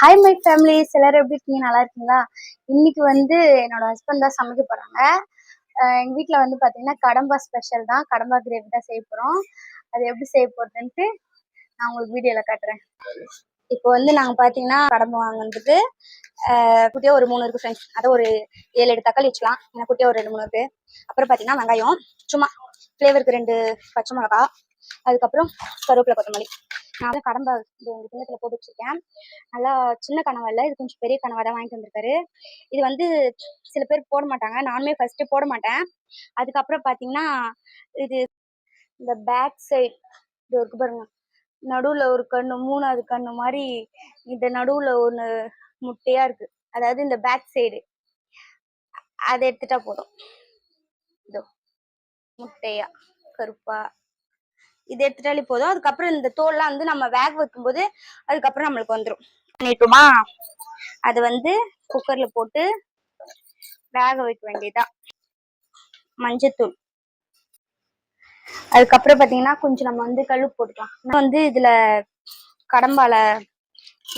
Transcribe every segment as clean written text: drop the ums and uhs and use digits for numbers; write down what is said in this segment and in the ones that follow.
Hi my families, எல்லாரும் எப்படி இருக்கீங்க? நல்லா இருக்கீங்களா? இன்னைக்கு வந்து என்னோட ஹஸ்பண்ட் தான் சமைக்க போறாங்க. எங்க வீட்டில் வந்து பார்த்தீங்கன்னா கடம்பா ஸ்பெஷல் தான். கடம்பா கிரேவி தான் செய்ய போகிறோம். அது எப்படி செய்ய போகிறதுன்ட்டு நான் உங்களுக்கு வீடியோவில் காட்டுறேன். இப்போ வந்து நாங்கள் பார்த்தீங்கன்னா கடம்பா வாங்கினதுக்கு குட்டியாக ஒரு 3 இருக்குது ஃப்ரெண்ட்ஸ். அதை ஒரு 7-8 தக்காளி வச்சுக்கலாம். எனக்கு குட்டியாக ஒரு 2-3 இருக்குது. அப்புறம் பார்த்தீங்கன்னா வெங்காயம், சும்மா ஃப்ளேவருக்கு 2 பச்சை மிளகா, அதுக்கப்புறம் கருவேப்பிலை, கொத்தமல்லி. நான் வந்து கடம்பா இந்த கிண்ணத்தில் போட்டு வச்சுருக்கேன். நல்லா சின்ன கனவா இல்லை, இது கொஞ்சம் பெரிய கனவா தான் வாங்கிட்டு வந்திருக்காரு. இது வந்து சில பேர் போட மாட்டாங்க, நானுமே ஃபர்ஸ்ட் போட மாட்டேன். அதுக்கப்புறம் பார்த்தீங்கன்னா இது இந்த பேக் சைட் இது இருக்கு பாருங்க, நடுவில் ஒரு கண்ணு, 3வது கண்ணு மாதிரி இந்த நடுவில் ஒன்று முட்டையா இருக்கு, அதாவது இந்த பேக் சைடு, அதை எடுத்துட்டா போதும். இதோ முட்டையா கருப்பா இது எடுத்துட்டாலே போதும். அதுக்கப்புறம் இந்த தோல்லாம் வந்து நம்ம வேக வைக்கும்போது அதுக்கப்புறம் நம்மளுக்கு வந்துடும். பண்ணிட்டோமா, அது வந்து குக்கர்ல போட்டு வேக வைக்க வேண்டியதுதான். மஞ்சத்தூள், அதுக்கப்புறம் பார்த்தீங்கன்னா கொஞ்சம் நம்ம வந்து கழுவு போட்டுக்கலாம். வந்து இதுல கடம்பால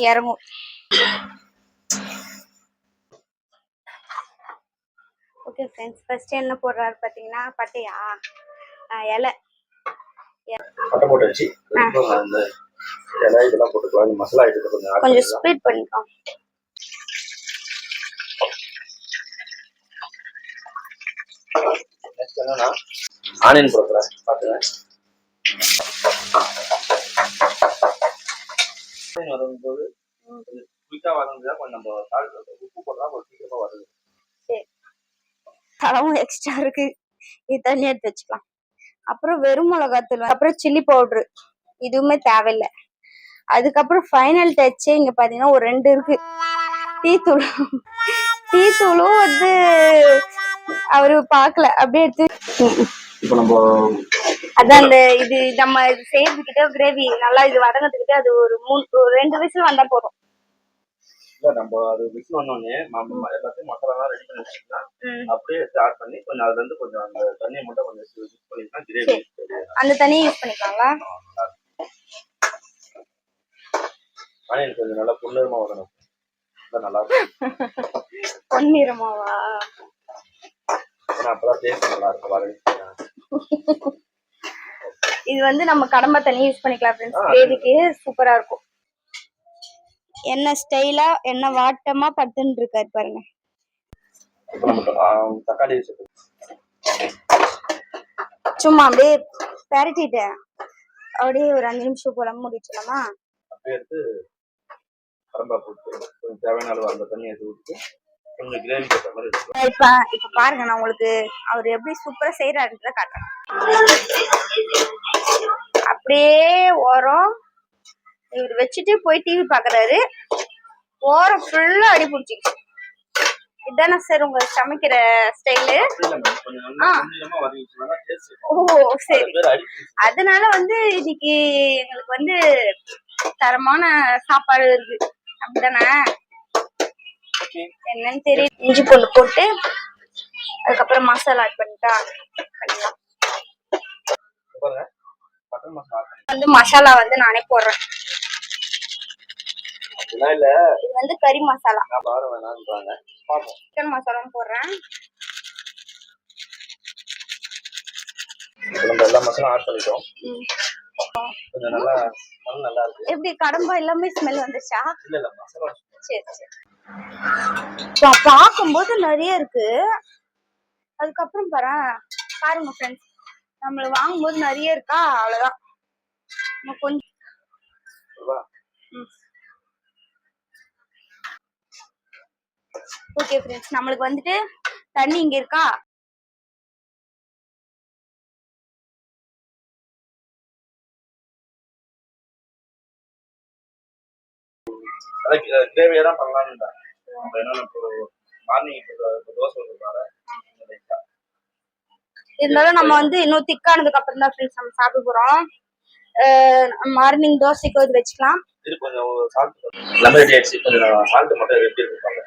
இறங்கும். ஓகே ஃப்ரெண்ட்ஸ், ஃபர்ஸ்ட் என்ன போடுறாரு பார்த்தீங்கன்னா பட்டையா இலை போட்டு வச்சு இதெல்லாம் போட்டுக்கலாம். மசாலா ஐட்டத்தை கொஞ்சம் ஸ்ப்ளிட் பண்ணிக்கலாம். நெக்ஸ்ட் என்னன்னா ஆனியன் போடுறேன். பாத்துங்க, வரும்போது கொஞ்சம் குயிக்கா வதங்குதா, கொஞ்சம் நம்ம சால்ட் உப்பு போட்டா கொஞ்சம் சீக்கிரமா வருது. சரி, அளவும் எக்ஸ்ட்ரா இருக்கு, இது தண்ணி எடுத்து வச்சுக்கலாம். அப்புறம் வெறும் மிளகாத்தூள், அப்புறம் சில்லி பவுடரு, இதுவுமே தேவையில்லை. அதுக்கப்புறம் ஃபைனல் டச்சு இங்க பாத்தீங்கன்னா ஒரு 2 இருக்கு, டீத்தூள். டீத்தூளும் வந்து அவரு பாக்கல, அப்படியே எடுத்து இப்போ நம்ம அதான் அந்த இது நம்ம செய்யறதுக்கிட்ட கிரேவி நல்லா இது வதங்கிறதுக்கிட்ட அது ஒரு 2 விசில் வந்தா போதும். நம்ம அது மிக்ஸ் பண்ணோடனே எல்லாத்தையும் மசாலா ரெடி பண்ணி வச்சுக்கலாம். அப்படியே ஸ்டார்ட் பண்ணி கொஞ்சம் அதுல இருந்து கொஞ்சம் அந்த தண்ணியை மட்டும் கொஞ்சம் மிக்ஸ் பண்ணிக்கலாம். கிரேவி அந்த தண்ணியை யூஸ் பண்ணிக்கலாங்களா? ஆனியன் கொஞ்சம் நல்லா பொன்னிறமா வரணும், நல்லா இருக்கும். பொன்னிறமாவா? அப்பதான் டேஸ்ட் நல்லா இருக்கும் பாருங்க. இது வந்து நம்ம கடம்பா தண்ணி யூஸ் பண்ணிக்கலாம் ஃப்ரெண்ட்ஸ், கிரேவிக்கு சூப்பரா இருக்கும். என்ன ஸ்டைலா என்ன வாட்டமா படுத்துன்னு இருக்காரு பாருங்க. தக்காளி சும்மா அப்படியே பெரட்டிட்டு அப்படியே ஒரு 5 நிமிஷம் போல முடிச்சிடலாமா? அப்படியே எடுத்து கடம்பா போட்டு கொஞ்சம் தேவையான அளவு அந்த தண்ணி எடுத்து விட்டு கொஞ்சம் கிரேவி போட்ட மாதிரி. இப்ப பாருங்க, நான் உங்களுக்கு அவர் எப்படி சூப்பரா செய்யறாருன்றத காட்டுறேன். அப்படியே ஓரம் இவர் வச்சுட்டு போய் டிவி பாக்குறாரு, ஓரம் ஃபுல்லா அடி பிடிச்சிக்கிச்சு. இதுதானே சார் உங்க சமைக்கிற ஸ்டைலு? ஓ சரி, அதனால வந்து இன்னைக்கு எங்களுக்கு வந்து தரமான சாப்பாடு இருக்கு, அப்படிதானே? என்னன்னு தெரியும். இஞ்சி பூண்டு போட்டு அதுக்கப்புறம் மசாலா ஆட் பண்ணிட்டா வந்து மசாலா வந்து நானே போடுறேன். இது வந்து கறி மசாலா, சிக்கன் மசாலாவும் போடுறேன். எல்லா மசாலா ஆட் பண்ணிட்டோம். கொஞ்சம் நல்லா இருக்கு. எப்படி கடம்பா எல்லாமே ஸ்மெல் வந்துச்சா? இல்ல மசாலா. சரி சரி, பார்க்கும்போது நிறைய இருக்கு. அதுக்கப்புறம் பாருங்க ஃப்ரெண்ட்ஸ், நம்மள வாங்கும்போது நிறைய இருக்கா, அவ்வளவுதான். கொஞ்சம் ஓகே ஃப்ரெண்ட்ஸ், நம்மளுக்கு வந்துட்டு தண்ணி இங்க இருக்கா, கிரேவியா தான் பண்ணலாம்னு தான். நம்ம என்ன மார்னிங் தோசை இருந்தாலும் நம்ம வந்து இன்னும் திக்கானதுக்கு அப்புறம் தான் ஃப்ரெண்ட்ஸ் நம்ம சாப்பிட போறோம். மார்னிங் தோசைக்கு இது வச்சுக்கலாம். இது கொஞ்சம் சால்ட் லெமன் ரெடி ஆயிடுச்சு, கொஞ்சம் சால்ட் மட்டும் ரெடி இருப்பாங்க.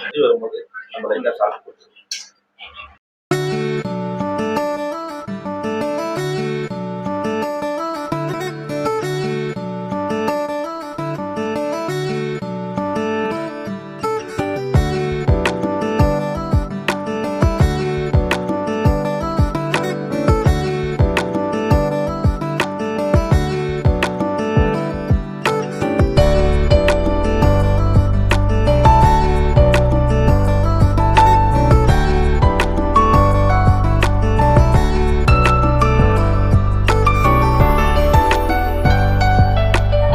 இது வரும்போது நம்ம லைட்டா சால்ட் போட்டு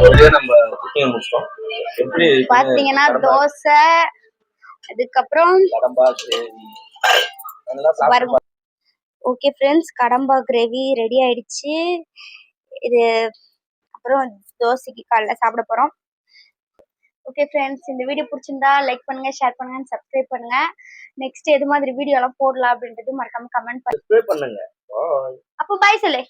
ஒரே நம்ம குக்கிங் முடிச்சிட்டோம். எப்படி பாத்தீங்கன்னா தோசை, அதுக்கப்புறம் கடம்பா கிரேவி நல்லா பாருங்க. ஓகே ஃப்ரெண்ட்ஸ், கடம்பா கிரேவி ரெடி ஆயிடுச்சு. இது அப்புறம் தோசைக்கு காலைல சாப்பிட போறோம். ஓகே ஃப்ரெண்ட்ஸ், இந்த வீடியோ பிடிச்சிருந்தா லைக் பண்ணுங்க, ஷேர் பண்ணுங்க, சப்ஸ்கிரைப் பண்ணுங்க. நெக்ஸ்ட் எது மாதிரி வீடியோ எல்லாம் போடலாம் அப்படின்றது மறக்காம கமெண்ட் பண்ணுங்க. அப்போ பாய் சொல்லு.